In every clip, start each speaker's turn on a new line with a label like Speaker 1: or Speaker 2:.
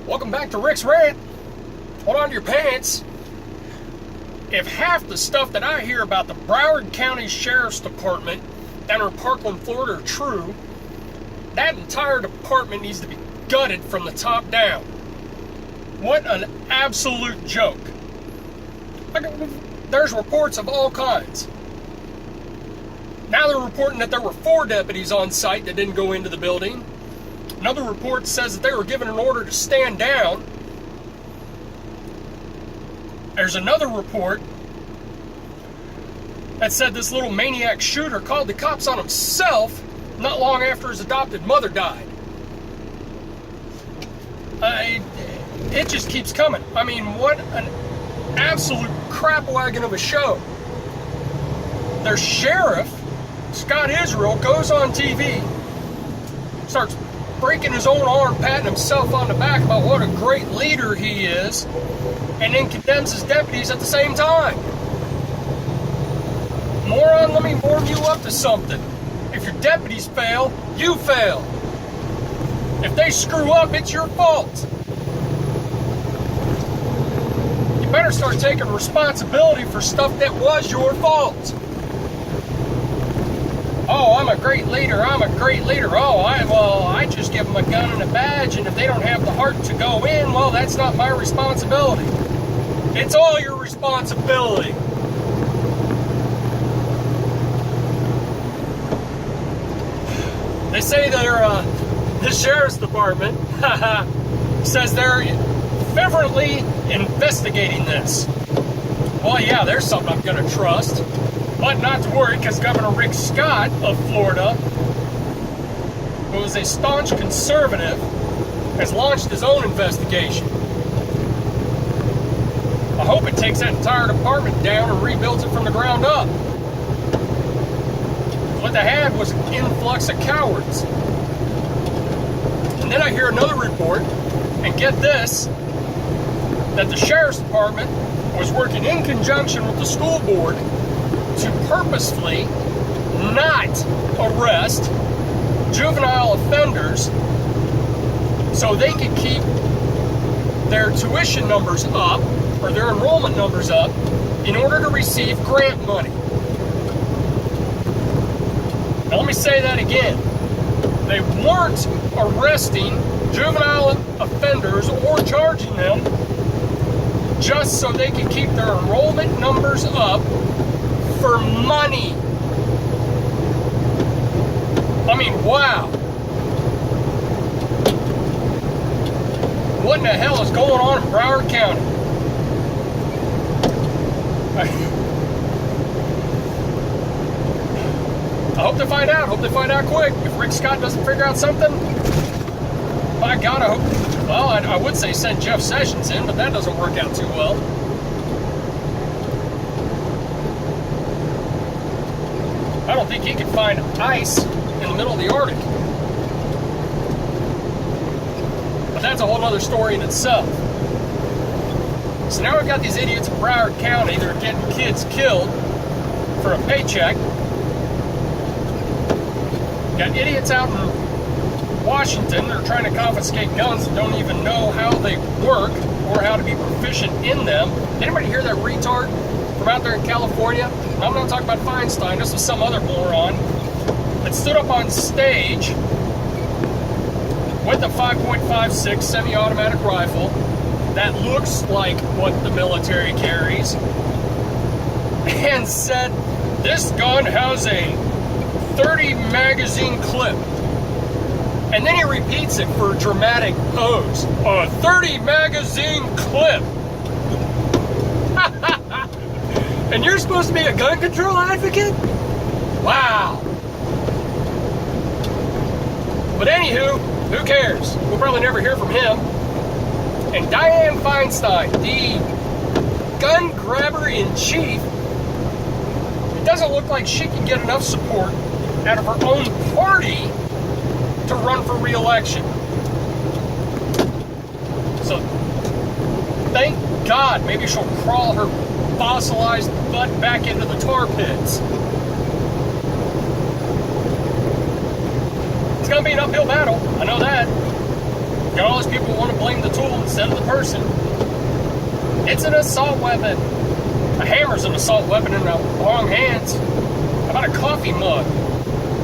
Speaker 1: Welcome back to Rick's Rant. Hold on to your pants. If half the stuff that I hear about the Broward County Sheriff's Department down in Parkland, Florida are true, that entire department needs to be gutted from the top down. What an absolute joke. There's reports of all kinds. Now they're reporting that there were 4 deputies on site that didn't go into the building. Another report says that they were given an order to stand down. There's another report that said this little maniac shooter called the cops on himself not long after his adopted mother died. It just keeps coming. I mean, what an absolute crap wagon of a show. Their sheriff, Scott Israel, goes on TV, starts breaking his own arm, patting himself on the back about what a great leader he is, and then condemns his deputies at the same time. Moron, let me warm you up to something. If your deputies fail, you fail. If they screw up, it's your fault. You better start taking responsibility for stuff that was your fault. Oh, I'm a great leader, I'm a great leader. Oh, I just give them a gun and a badge, and if they don't have the heart to go in, well, that's not my responsibility. It's all your responsibility. They say that the sheriff's department says they're fervently investigating this. Well, yeah, there's something I'm going to trust. But not to worry, because Governor Rick Scott of Florida, who is a staunch conservative, has launched his own investigation. I hope it takes that entire department down and rebuilds it from the ground up. What they had was an influx of cowards. And then I hear another report, and get this, that the sheriff's department was working in conjunction with the school board to purposefully not arrest juvenile offenders so they could keep their tuition numbers up, or their enrollment numbers up, in order to receive grant money. Now let me say that again. They weren't arresting juvenile offenders or charging them just so they could keep their enrollment numbers up for money. I mean, wow. What in the hell is going on in Broward County? I hope they find out. Hope they find out quick. If Rick Scott doesn't figure out something, by God, I hope. Well, I would say send Jeff Sessions in, but that doesn't work out too well. I don't think he could find ice in the middle of the Arctic. But that's a whole other story in itself. So now we've got these idiots in Broward County that are getting kids killed for a paycheck. Got idiots out in Washington that are trying to confiscate guns and don't even know how they work or how to be proficient in them. Anybody hear that retard from out there in California? I'm not talking about Feinstein. This was some other moron that stood up on stage with a 5.56 semi-automatic rifle that looks like what the military carries and said, "This gun has a 30 magazine clip." And then he repeats it for dramatic pose. A 30 magazine clip. And you're supposed to be a gun control advocate? Wow. But anywho, who cares? We'll probably never hear from him. And Dianne Feinstein, the gun grabber in chief, it doesn't look like she can get enough support out of her own party to run for re-election. So, thank God, maybe she'll crawl her fossilized butt back into the tar pits. It's going to be an uphill battle. I know that. Got all all these people want to blame the tool instead of the person. It's an assault weapon. A hammer's an assault weapon in the wrong hands. How about a coffee mug?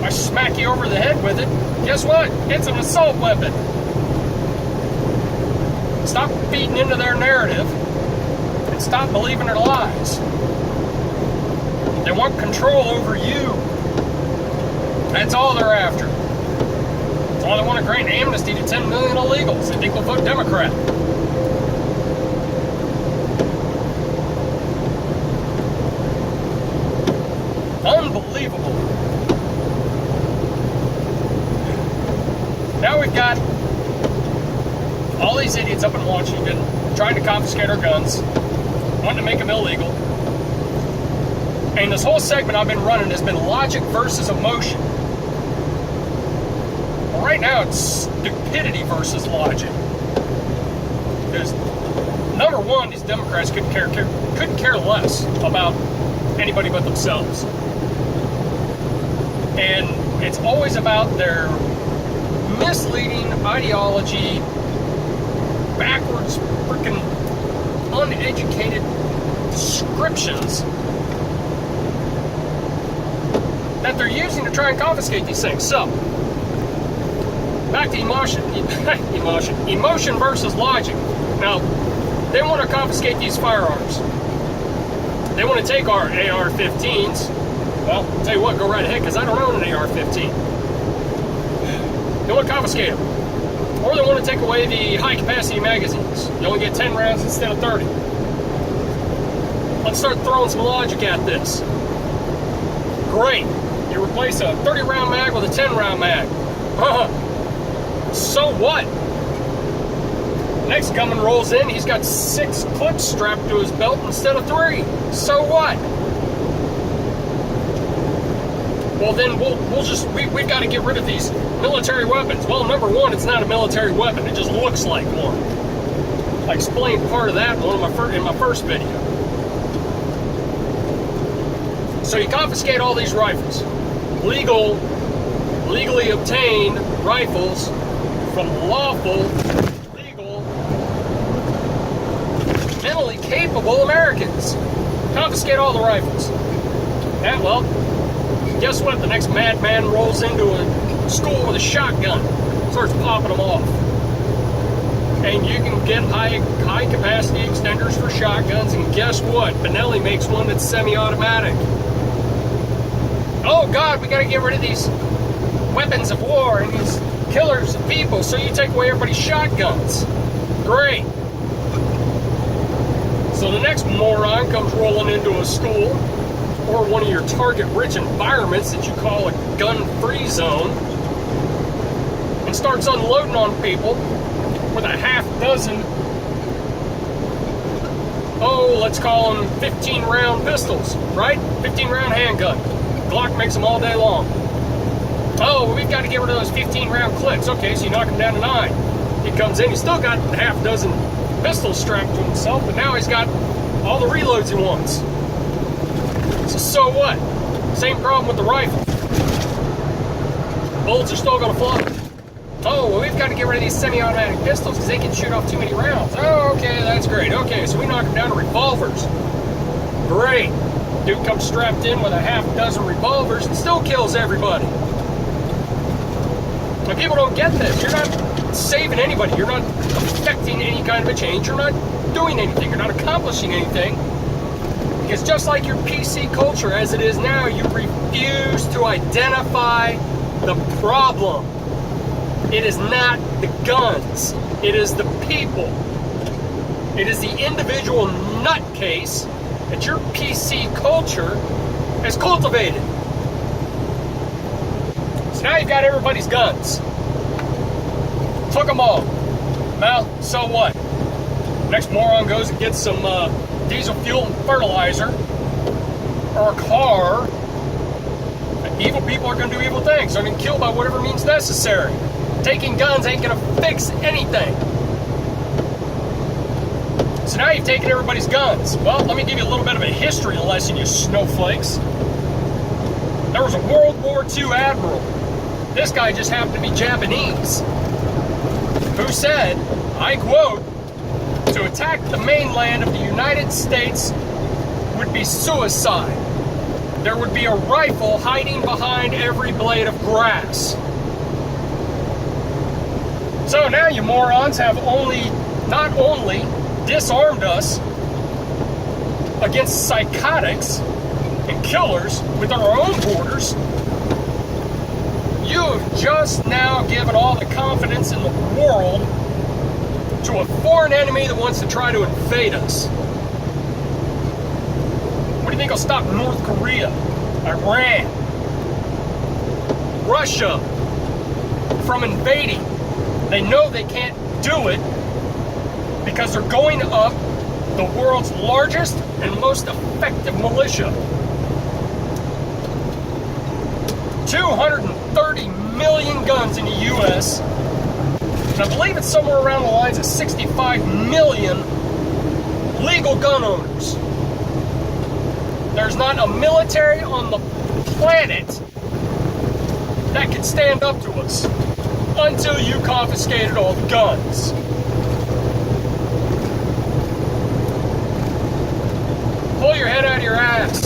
Speaker 1: I smack you over the head with it. Guess what? It's an assault weapon. Stop feeding into their narrative and stop believing their lies. They want control over you. That's all they're after. That's why they want to grant amnesty to 10 million illegals. They think they'll vote Democrat. Unbelievable. Now we've got all these idiots up in Washington trying to confiscate our guns, wanting to make them illegal. And this whole segment I've been running has been logic versus emotion. Well, right now it's stupidity versus logic. Because number one, these Democrats couldn't care less about anybody but themselves. And it's always about their misleading ideology, backwards, freaking uneducated descriptions that they're using to try and confiscate these things. So, back to emotion versus logic. Now, they want to confiscate these firearms. They want to take our AR-15s. Well, I'll tell you what, go right ahead, because I don't own an AR-15. They want to confiscate them. Or they want to take away the high-capacity magazines. You only get 10 rounds instead of 30. Let's start throwing some logic at this. Great. You replace a 30-round mag with a 10-round mag. So what? Next gunman rolls in, he's got 6 clips strapped to his belt instead of 3. So what? Well, then we've got to get rid of these military weapons. Well, number one, it's not a military weapon. It just looks like one. I explained part of that in my first video. So you confiscate all these rifles. Legally obtained rifles from lawful, legal, mentally capable Americans. Confiscate all the rifles. Yeah, well, guess what? The next madman rolls into a school with a shotgun, starts popping them off. And you can get high capacity extenders for shotguns, and guess what? Benelli makes one that's semi-automatic. Oh God, we gotta get rid of these weapons of war and these killers of people, so you take away everybody's shotguns. Great. So the next moron comes rolling into a school or one of your target-rich environments that you call a gun-free zone and starts unloading on people with a half dozen, let's call them 15-round pistols, right? 15-round handgun. Glock makes them all day long. Oh, we've got to get rid of those 15-round clips. Okay, so you knock him down to 9. He comes in, he's still got a half dozen pistols strapped to himself, but now he's got all the reloads he wants. So what? Same problem with the rifle. Bullets are still going to fly. Oh, well, we've got to get rid of these semi-automatic pistols because they can shoot off too many rounds. Oh, okay, that's great. Okay, so we knock them down to revolvers. Great. Dude comes strapped in with a half dozen revolvers and still kills everybody. But people don't get this. You're not saving anybody. You're not affecting any kind of a change. You're not doing anything. You're not accomplishing anything. Because just like your PC culture as it is now, you refuse to identify the problem. It is not the guns. It is the people. It is the individual nutcase that your PC culture has cultivated. So now you've got everybody's guns. Took them all. Well, so what? Next moron goes and gets some diesel fuel and fertilizer, or a car. Evil people are going to do evil things. They're going to kill by whatever means necessary. Taking guns ain't going to fix anything. So now you've taken everybody's guns. Well, let me give you a little bit of a history lesson, you snowflakes. There was a World War II admiral. This guy just happened to be Japanese, who said, I quote, "To attack the mainland of the United States would be suicide. There would be a rifle hiding behind every blade of grass." So now you morons have not only disarmed us against psychotics and killers within our own borders, you have just now given all the confidence in the world to a foreign enemy that wants to try to invade us. What do you think will stop North Korea, Iran, Russia from invading? They know they can't do it because they're going up the world's largest and most effective militia. 230 million guns in the U.S., and I believe it's somewhere around the lines of 65 million legal gun owners. There's not a military on the planet that can stand up to us until you confiscated all the guns. Pull your head out of your ass,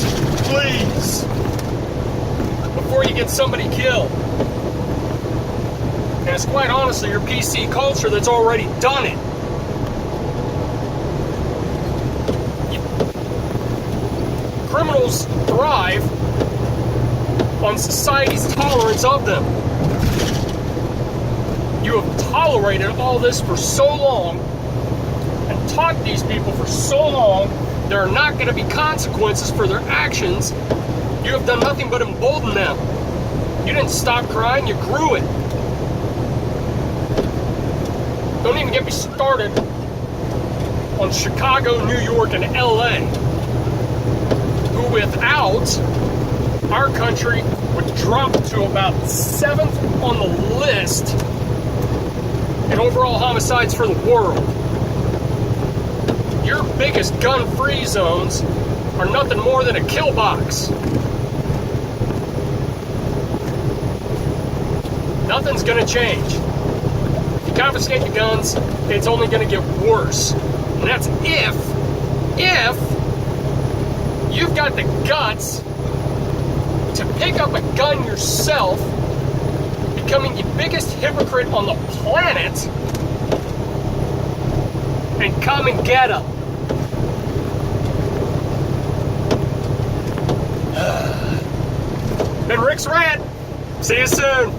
Speaker 1: please, before you get somebody killed. And it's quite honestly your PC culture that's already done it. Criminals thrive on society's tolerance of them. You have tolerated all this for so long and taught these people for so long there are not going to be consequences for their actions. You have done nothing but embolden them. You didn't stop crying, you grew it. Don't even get me started on Chicago, New York, and LA, who without our country would drop to about 7th on the list in overall homicides for the world. Your biggest gun-free zones are nothing more than a kill box. Nothing's gonna change. If you confiscate the guns, it's only gonna get worse. And that's if you've got the guts to pick up a gun yourself, becoming the biggest hypocrite on the planet, and come and get them. Been Rick's Rant. See you soon.